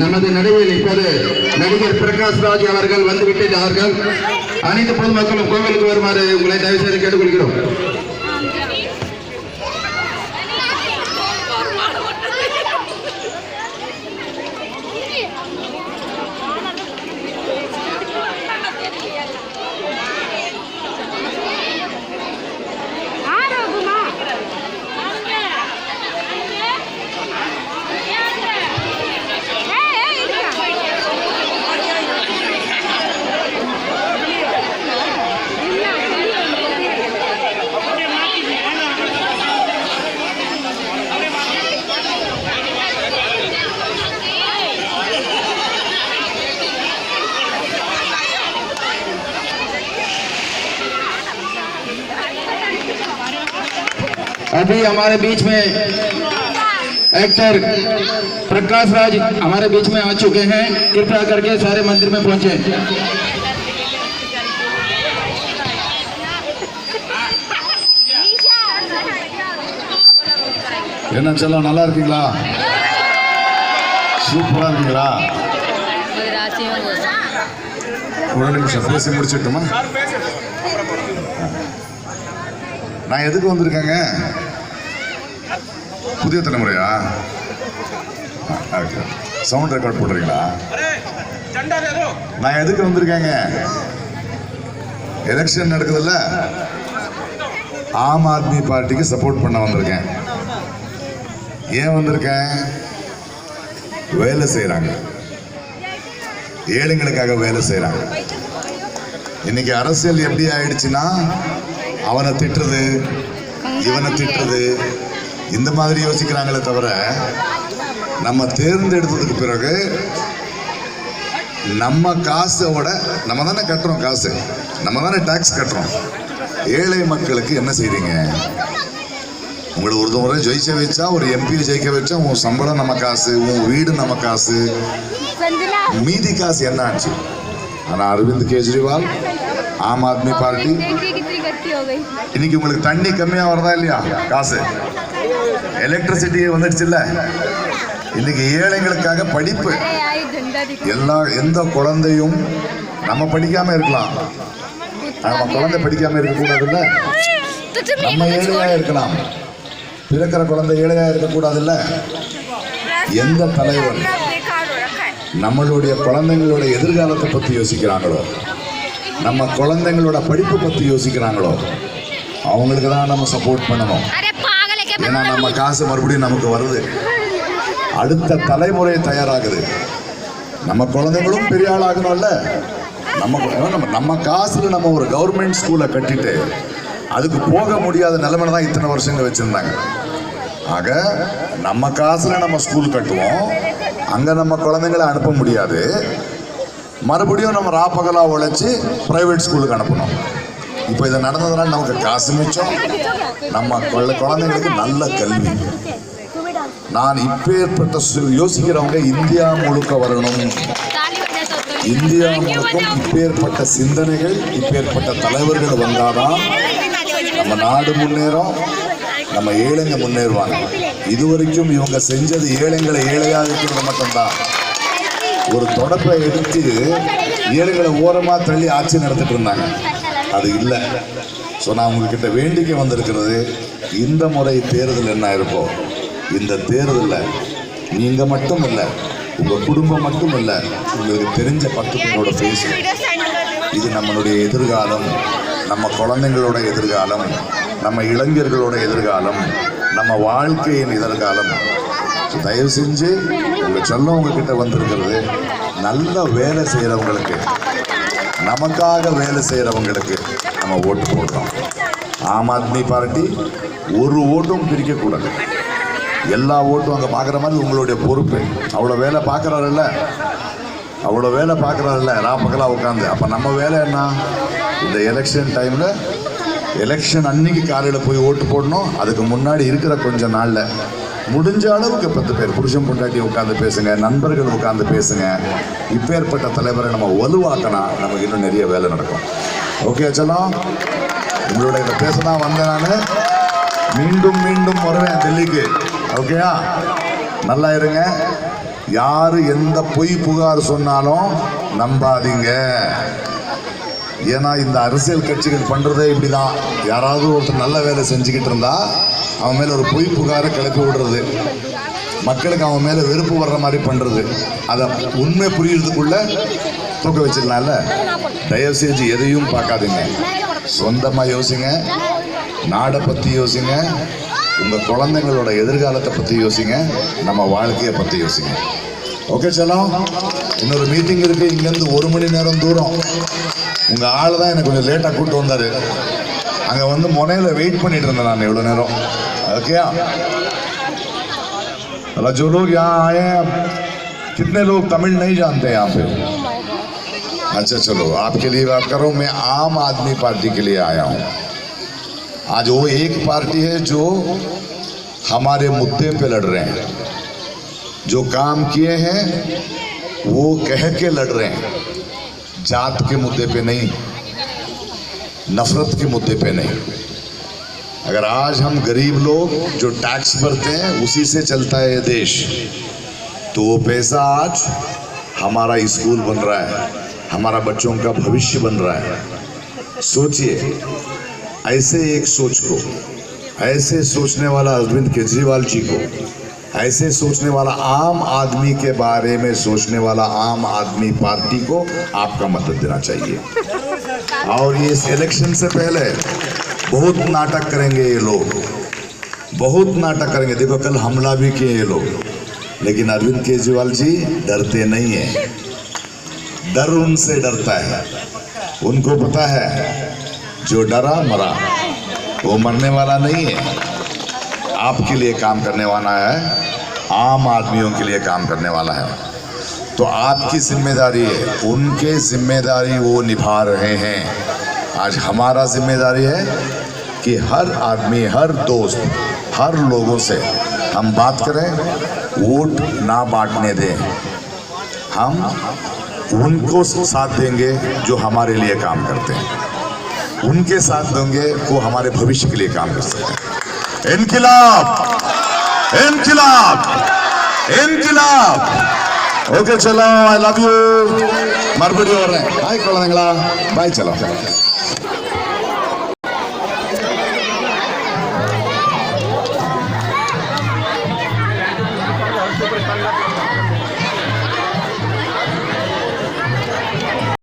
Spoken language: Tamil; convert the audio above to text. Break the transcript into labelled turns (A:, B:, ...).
A: நமது நடுவில் இப்போது நடிகர் பிரகாஷ் ராஜ் அவர்கள் வந்துவிட்டார்கள். அனைத்து பொதுமக்களும் கோவிலுக்கு வருமாறு உங்களை தயவு செய்து கேட்டுக்கொள்கிறோம். अभी हमारे बीच में एक्टर प्रकाश राज हमारे बीच में आ चुके हैं. कृपया करके सारे मंदिर में पहुंचे.
B: என்ன செல்லம் நல்லா இருக்கீங்களா? சூப்பரா இருக்கீங்களா? ஒரு நிமிஷம் பேசி முடிச்சிட்டுமா? நான் எதுக்கு வந்திருக்கேங்க? புதிய தலைமுறையா? சவுண்ட் ரெக்கார்ட் போடுறீங்களா? நான் எதுக்கு வந்திருக்கேங்க? எலெக்ஷன் நடக்குதுல்ல, ஆம் ஆத்மி பார்ட்டிக்கு சப்போர்ட் பண்ண வந்திருக்கேன். ஏன் வந்திருக்கேன்? வேலை செய்யறாங்க, ஏழைங்களுக்காக வேலை செய்யறாங்க. இன்னைக்கு அரசியல் எப்படி ஆயிடுச்சுன்னா, அவனை திட்டுறது, இவனை திட்டுறது, இந்த மாதிரி யோசிக்கிறாங்களே தவிர, நம்ம தேர்ந்தெடுத்ததுக்கு பிறகு நம்ம காசோட, நம்ம தானே கட்டுறோம் காசு, நம்ம தானே டாக்ஸ் கட்டுறோம். ஏழை மக்களுக்கு என்ன செய்றீங்க? உங்களை ஒரு முறை ஜெயிக்க வச்சா, ஒரு எம்பி ஜெயிக்க வச்சா, உன் சம்பளம் நம்ம காசு, உன் வீடு நம்ம காசு, மீதி காசு என்ன ஆச்சு? ஆனா அரவிந்த் கெஜ்ரிவால், ஆம் ஆத்மி பார்ட்டி, இன்னைக்கு உங்களுக்கு தண்ணி கம்மியா வரதா இல்லையா? காசு, எலக்ட்ரிசிட்டி வந்துடுச்சு இல்ல. இன்னைக்கு ஏழைகளுக்காக படிப்பு, எந்த குழந்தையும் நம்ம படிக்காம இருக்கலாம், நம்ம குழந்தை படிக்காம இருக்க கூடாது இல்ல. நம்ம ஏழையா இருக்கலாம், பிறக்கிற குழந்தை ஏழையா இருக்க கூடாது இல்ல. எந்த தலைவர் நம்மளுடைய குழந்தைங்களோட எதிர்காலத்தை பத்தி யோசிக்கிறாங்களோ, நம்ம குழந்தைங்களோட படிப்பு பத்தி யோசிக்கிறாங்களோ, அவங்களுக்கு தான் நம்ம சப்போர்ட் பண்ணணும். ஏன்னா நம்ம காசு மறுபடியும் நமக்கு வருது, அடுத்த தலைமுறை தயாராகுது. நம்ம குழந்தைங்களும் பெரிய ஆளாகணும்ல. நம்ம காசுல நம்ம ஒரு கவர்மெண்ட் ஸ்கூலை கட்டிட்டு அதுக்கு போக முடியாத நிலைமையில தான் இத்தனை வருஷங்கள் வச்சிருந்தாங்க. ஆக நம்ம காசுல நம்ம ஸ்கூல் கட்டுவோம், அங்க நம்ம குழந்தைங்களை அனுப்ப முடியாது. மறுபடியும் நம்ம ராப்பகலா உழைச்சி பிரைவேட் ஸ்கூலுக்கு அனுப்பணும். இப்போ இதை நடந்ததுனால நமக்கு காசு மிச்சம், நம்ம குழந்தைங்களுக்கு நல்ல கல்வி. நான் இப்பேற்பட்ட யோசிக்கிறவங்க இந்தியா முழுக்க வரணும். இந்தியா முழுக்கும் இப்பேற்பட்ட சிந்தனைகள், இப்பேற்பட்ட தலைவர்கள் வந்தாதான் நம்ம நாடு முன்னேறும், நம்ம ஏழைங்க முன்னேறுவாங்க. இதுவரைக்கும் இவங்க செஞ்சது ஏழைங்களை ஏழையாக இருக்கிறது மட்டும்தான். ஒரு தொடப்பை எடுத்து ஏழைகளை ஓரமா தள்ளி ஆட்சி நடத்திட்டு இருந்தாங்க, அது இல்லை. ஸோ நான் உங்ககிட்ட வேண்டிக்கை வந்திருக்கிறது, இந்த முறை தேர்தல் என்ன இருக்கோ, இந்த தேர்தலில் நீங்கள் மட்டும் இல்லை, உங்கள் குடும்பம் மட்டும் இல்லை, உங்களுக்கு தெரிஞ்ச 10 பேரோட பேசுங்க. இது நம்மளுடைய எதிர்காலம், நம்ம குழந்தைங்களோட எதிர்காலம், நம்ம இளைஞர்களோட எதிர்காலம், நம்ம வாழ்க்கையின் எதிர்காலம். தயவு செஞ்சு உங்கள் சொல்ல உங்ககிட்ட வந்திருக்கிறது, நல்ல வேலை செய்கிறவங்களுக்கு, நமக்காக வேலை செய்கிறவங்களுக்கு நம்ம ஓட்டு போடுறோம். ஆம் ஆத்மி பார்ட்டி ஒரு ஓட்டும் பிரிக்கக்கூடாது, எல்லா ஓட்டும் அங்கே பார்க்குற மாதிரி உங்களுடைய பொறுப்பு. அவ்வளோ வேலை பார்க்குறாருல்ல, அவ்வளோ வேலை பார்க்குறாருல்ல, ராப்பகலாக உட்காந்து. அப்போ நம்ம வேலை என்ன? இந்த எலெக்ஷன் டைமில், எலெக்ஷன் அன்னைக்கு காலையில் போய் ஓட்டு போடணும். அதுக்கு முன்னாடி இருக்கிற கொஞ்ச நாளில் முடிஞ்ச அளவுக்கு 10 பேர் புருஷன் பொண்டாட்டி உட்காந்து பேசுங்க, நண்பர்கள் உட்காந்து பேசுங்க. இப்பேற்பட்ட தலைவரை நம்ம வலுவாக்கினா நமக்கு இன்னும் நிறைய வேலை நடக்கும். ஓகே செல்லம், உங்களோட இதை பேச தான் வந்தேன். நான் மீண்டும் மீண்டும் வருவேன் டெல்லிக்கு. ஓகேயா? நல்லா இருங்க. யாரு எந்த பொய் புகார் சொன்னாலும் நம்பாதீங்க. ஏன்னா இந்த அரசியல் கட்சிகள் பண்றதே இப்படிதான். யாராவது ஒருத்தர் நல்ல வேலை செஞ்சுக்கிட்டு இருந்தா அவன் மேல ஒரு பொய் புகாரை கிளப்பி விடுறது, மக்களுக்கு அவன் மேல வெறுப்பு வர்ற மாதிரி பண்றது. அதை உண்மை புரியறதுக்குள்ள தூக்க வச்சிடலாம்ல. தயவு செஞ்சு எதையும் பார்க்காதீங்க, சொந்தமா யோசிங்க, நாடை பத்தி யோசிங்க, உங்க குழந்தைங்களோட எதிர்காலத்தை பத்தி யோசிங்க, நம்ம வாழ்க்கையை பத்தி யோசிங்க. ஓகே செல்லம், இன்னொரு மீட்டிங் இருக்கு, இங்கேருந்து 1 மணி நேரம் தூரம். உங்க ஆள் தான் எனக்கு கொஞ்சம் லேட்டாக கூப்பிட்டு வந்தாரு. அங்கே வந்து முனையில வெயிட் பண்ணிட்டு இருந்தேன் நான் இவ்வளோ நேரம். ஓகேயா? जो लोग यहाँ आए हैं, कितने लोग तमिल नहीं जानते हैं यहाँ पे? अच्छा चलो, आपके लिए बात कर रहा हूँ। मैं आम आदमी पार्टी के लिए आया हूँ। आज वो एक पार्टी है जो हमारे मुद्दे पे लड़ रहे हैं, जो काम किए हैं वो कह के लड़ रहे हैं, जात के मुद्दे पे नहीं, नफरत के मुद्दे पे नहीं। अगर आज हम गरीब लोग जो टैक्स भरते हैं उसी से चलता है ये देश, तो वो पैसा आज हमारा स्कूल बन रहा है, हमारा बच्चों का भविष्य बन रहा है। सोचिए, ऐसे एक सोच को, ऐसे सोचने वाला अरविंद केजरीवाल जी को, ऐसे सोचने वाला आम आदमी के बारे में सोचने वाला आम आदमी पार्टी को आपका मदद देना चाहिए। और ये इस इलेक्शन से पहले बहुत नाटक करेंगे ये लोग, बहुत नाटक करेंगे। देखो कल हमला भी किए ये लोग, लेकिन अरविंद केजरीवाल जी डरते नहीं है। डर उनसे डरता है, उनको पता है जो डरा मरा, वो मरने वाला नहीं है, आपके लिए काम करने वाला है, आम आदमियों के लिए काम करने वाला है। तो आपकी जिम्मेदारी है, उनके जिम्मेदारी वो निभा रहे हैं। आज हमारा जिम्मेदारी है कि हर आदमी, हर दोस्त, हर लोगों से हम बात करें, वोट ना बांटने दें। हम उनको साथ देंगे जो हमारे लिए काम करते हैं, उनके साथ देंगे वो हमारे भविष्य के लिए काम कर सकते हैं। इनकिलाब, इनकिलाब, इनकिलाब। ओके चलो, आई लव यू. மறுபடியும் வரேன். பாய் குழந்தைங்களா, பாய். चलो